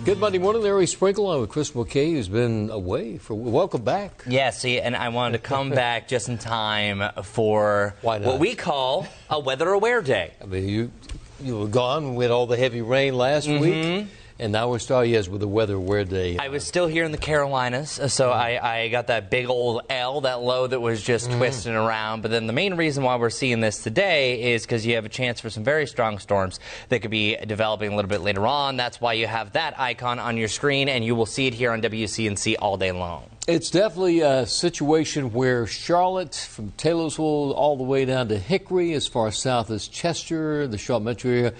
Good Monday morning, Larry Sprinkle. I'm with Chris Mulcahy, who's been away. Welcome back. Yeah, see, and I wanted to come back just in time for what we call a weather aware day. I mean, you were gone. We had all the heavy rain last week. And now we're starting, yes, with the weather aware day. I was still here in the Carolinas, so I got that big old L, that low that was just twisting around. But then the main reason why we're seeing this today is because you have a chance for some very strong storms that could be developing a little bit later on. That's why you have that icon on your screen, and you will see it here on WCNC all day long. It's definitely a situation where Charlotte, from Taylorsville all the way down to Hickory, as far south as Chester, the Charlotte metro area,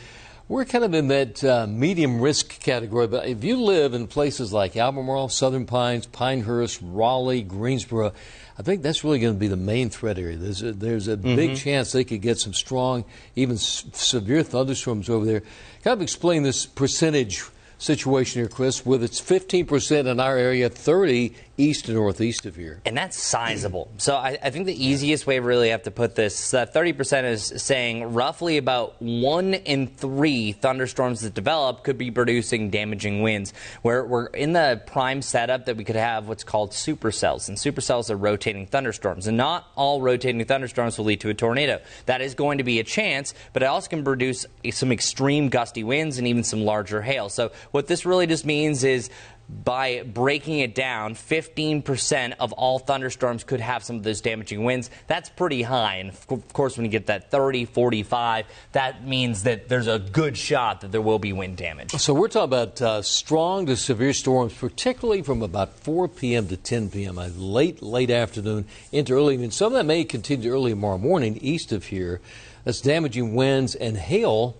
we're kind of in that medium risk category. But if you live in places like Albemarle, Southern Pines, Pinehurst, Raleigh, Greensboro, I think that's really going to be the main threat area. There's a big chance they could get some strong, even severe thunderstorms over there. Kind of explain this percentage situation here, Chris, with it's 15% in our area, 30% east and northeast of here. And that's sizable. So I think the easiest way we really have to put this, 30% is saying roughly about 1 in 3 thunderstorms that develop could be producing damaging winds. We're in the prime setup that we could have what's called supercells. And supercells are rotating thunderstorms. And not all rotating thunderstorms will lead to a tornado. That is going to be a chance, but it also can produce some extreme gusty winds and even some larger hail. So what this really just means is, by breaking it down, 15% of all thunderstorms could have some of those damaging winds. That's pretty high. And of course, when you get that 30, 45, that means that there's a good shot that there will be wind damage. So we're talking about strong to severe storms, particularly from about 4 p.m. to 10 p.m., late afternoon into early evening. Some of that may continue early tomorrow morning east of here. That's damaging winds and hail.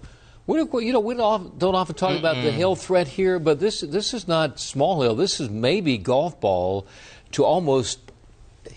We don't often talk about the hail threat here, but this is not small hail. This is maybe golf ball to almost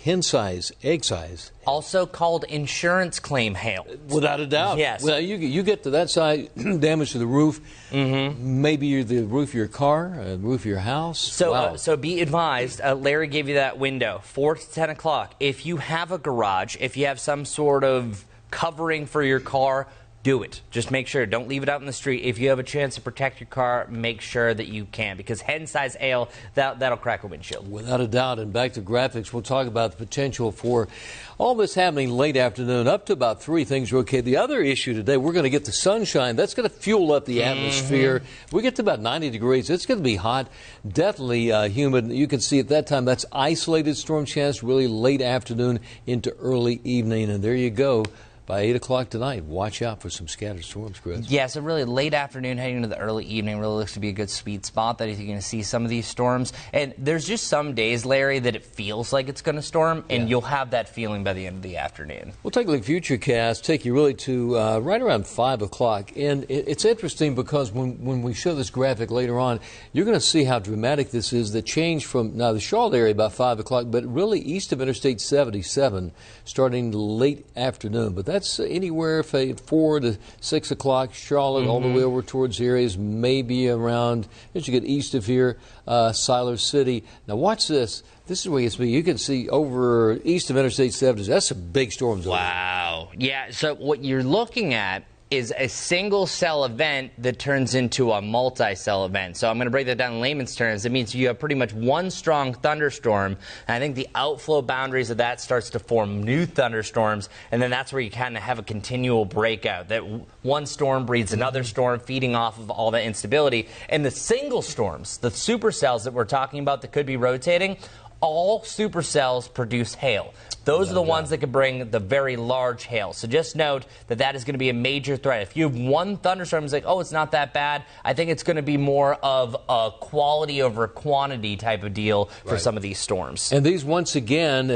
hen size, egg size. Also called insurance claim hail. Without a doubt. Yes. Well, you get to that side, damage to the roof, maybe the roof of your car, the roof of your house. So, wow. So be advised, Larry gave you that window, 4 to 10 o'clock. If you have a garage, if you have some sort of covering for your car, do it. Just make sure. Don't leave it out in the street. If you have a chance to protect your car, make sure that you can, because hen-size hail, that'll crack a windshield. Without a doubt. And back to graphics, we'll talk about the potential for all this happening late afternoon. Up to about 3 things are okay. The other issue today, we're going to get the sunshine. That's going to fuel up the atmosphere. We get to about 90 degrees. It's going to be hot, definitely humid. You can see at that time that's isolated storm chance, really late afternoon into early evening. And there you go. By 8 o'clock tonight, watch out for some scattered storms, Chris. Yeah, so really late afternoon heading into the early evening really looks to be a good sweet spot that you're going to see some of these storms. And there's just some days, Larry, that it feels like it's going to storm, and you'll have that feeling by the end of the afternoon. We'll take a look at Futurecast, take you really to right around 5 o'clock. And it's interesting because when we show this graphic later on, you're going to see how dramatic this is. The change from, now the Charlotte area about 5 o'clock, but really east of Interstate 77 starting late afternoon. But that's anywhere from 4 to 6 o'clock, Charlotte, all the way over towards the areas, maybe around, as you get east of here, Siler City. Now watch this. This is where it's me. You can see over east of Interstate 70. That's some big storms. Wow. Yeah, so what you're looking at is a single cell event that turns into a multi-cell event. So I'm going to break that down in layman's terms. It means you have pretty much one strong thunderstorm, and I think the outflow boundaries of that starts to form new thunderstorms, and then that's where you kind of have a continual breakout. That one storm breeds another storm, feeding off of all that instability. And the single storms, the supercells that we're talking about that could be rotating, all supercells produce hail. Those are the ones that can bring the very large hail. So just note that that is going to be a major threat. If you have one thunderstorm, it's like, oh, it's not that bad. I think it's going to be more of a quality over quantity type of deal for some of these storms. And these, once again,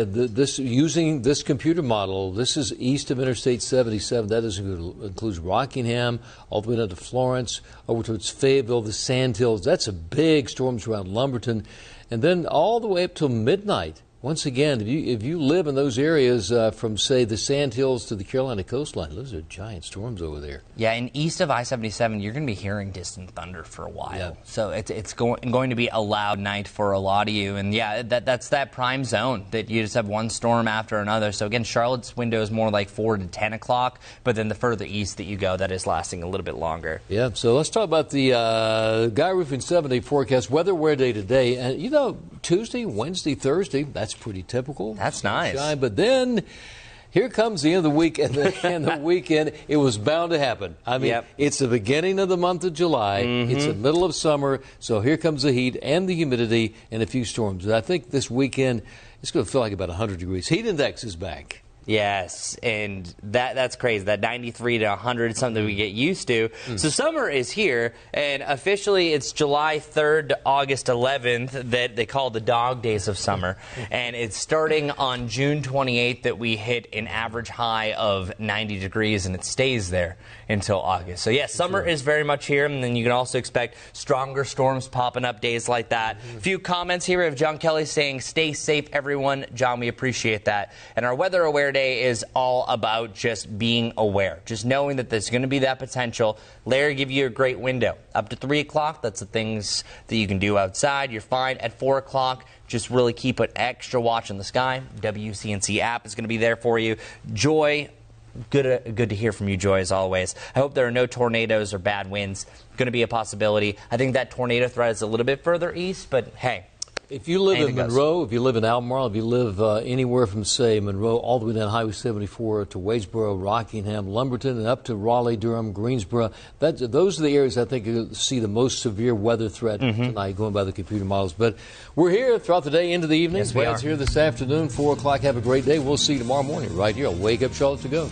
using this computer model, this is east of Interstate 77. That includes Rockingham, all the way down to Florence, over towards Fayetteville, the Sand Hills. That's a big storms around Lumberton. And then all the way up till midnight, once again, if you live in those areas from, say, the Sandhills to the Carolina coastline, those are giant storms over there. Yeah, and east of I-77, you're going to be hearing distant thunder for a while. Yeah. So it's going to be a loud night for a lot of you. And, yeah, that's that prime zone that you just have one storm after another. So, again, Charlotte's window is more like 4 to 10 o'clock, but then the further east that you go, that is lasting a little bit longer. Yeah, so let's talk about the Guy Roofing 7-day forecast. Weather aware day today. And, you know, Tuesday, Wednesday, Thursday, that's pretty typical. That's nice. But then here comes the end of the week, and the weekend, it was bound to happen. I mean, It's the beginning of the month of July. It's the middle of summer, so here comes the heat and the humidity and a few storms. And I think this weekend it's going to feel like about 100 degrees. Heat index is back. Yes, and that's crazy. That 93 to 100 is something we get used to. So summer is here, and officially it's July 3rd to August 11th that they call the dog days of summer. And it's starting on June 28th that we hit an average high of 90 degrees, and it stays there until August. So, yes, summer is very much here, and then you can also expect stronger storms popping up days like that. A few comments here of John Kelly saying, stay safe, everyone. John, we appreciate that. And our weather aware day is all about just being aware, just knowing that there's going to be that potential. Larry give you a great window. Up to 3 o'clock, that's the things that you can do outside. You're fine. At 4 o'clock, just really keep an extra watch on the sky. WCNC app is going to be there for you. Joy, good to hear from you, Joy, as always. I hope there are no tornadoes or bad winds. Going to be a possibility. I think that tornado threat is a little bit further east, but hey. If you live in Monroe, if you live in Albemarle, if you live anywhere from, say, Monroe all the way down Highway 74 to Wadesboro, Rockingham, Lumberton, and up to Raleigh, Durham, Greensboro, those are the areas I think you'll see the most severe weather threat tonight, going by the computer models. But we're here throughout the day into the evening. Yes, we are here this afternoon, 4 o'clock. Have a great day. We'll see you tomorrow morning right here on Wake Up Charlotte to Go.